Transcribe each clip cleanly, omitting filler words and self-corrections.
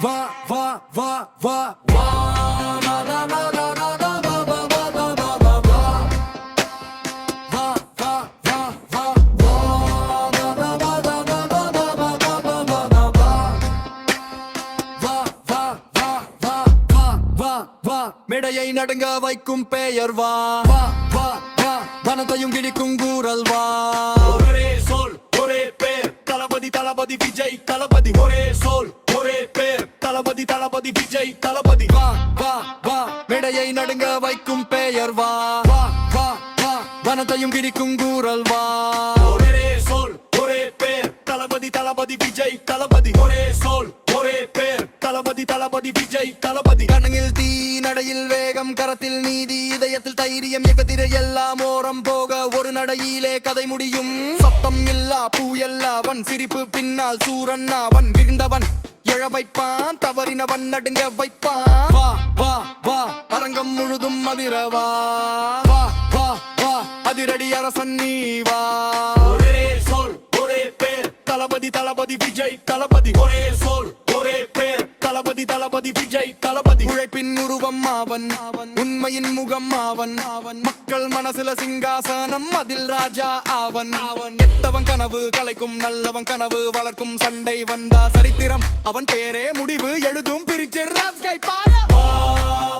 வா வா வா வா வா na na na na na na na na na na na na வா வா வா வா வா வா na na na na na na na na na na na வா வா வா வா வா வா வா வா மேடையை நடுங்க வைக்கும் பெயர் வா வா வா வா வனத்தையும் கிழிக்கும் கூறல் வா ஒரே சொல் ஒரே பேர் தளபதி தளபதி விஜய் தளபதி ஒரே சொல் ஒரே பேர் தளபதி தளபதி விஜய் தளபதி வா வா வா மேடையை நடுங்க வைக்கும் பெயர் வா வா வா வா வனத்தையும் கிழிக்கும் கூறல் வா ஒரே சொல் ஒரே பேர் தளபதி தளபதி விஜய் தளபதி ஒரே சொல் ஒரே பேர் தளபதி தளபதி விஜய் தளபதி கணங்கில் தீ நடையில் வேகம் கரத்தில் நீதி இதயத்தில் தைரியம் எகதிர எல்லாம் ஓரம் போக ஒரு நடையிலே கதை முடியும் சத்தம் இல்லா பூ எல்லாவன் சிரிப்பு பின்னால் சூரன் அவன் விழுந்தவன் எழ வைப்பான் தவறினவன் நடுங்க வைப்பான் வா வா வா அரங்கம் முழுதும் அதிரவா வா வா வா அதிரடி அரசன் நீ வா ஒரே சொல் ஒரே பேர் தளபதி தளபதி விஜய் தளபதி ஒரே சொல் ஒரே பேர் தளபதி தளபதி விஜய் தளபதி உழைப்பின் உருவம் அவன் உண்மையின் முகம் அவன் மக்கள் மனசுல சிங்காசனம் அதில் ராஜா அவன் எத்தவன் கனவு கலைக்கும் நல்லவன் கனவு வளர்க்கும் சண்டை வந்தா சரித்திரம் அவன் பேரே முடிவு எழுதும் பிரிச்சு ராஸ்கை பாரு வா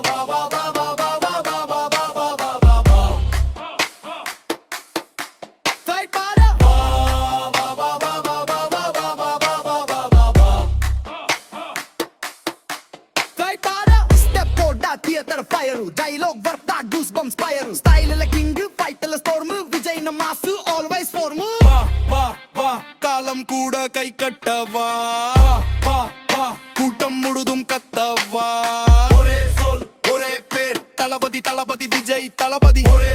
வா வா வா வா வா வா வா வா வா வா வா வா வா Fight பாரு வா வா வா வா வா வா வா வா வா வா வா வா வா Fight பாரு Step போடா தியேட்டர் ஃபயர் டயலாக் வர்த்தா கூஸ் பம்ஸ் ஃபயர் ஸ்டைல்ல கிங் ஃபைட்ல ஸ்டார்ம் விஜய் நமாசு ஆல்வேஸ் ஃபார்ம் வா வா வா காலம் கூட கை கட்டவா வா வா கூட்டம் முழுதும் கத்தவா ஒரே சொல் ஒரே பேர் தளபதி தளபதி விஜய் தளபதி ஒரே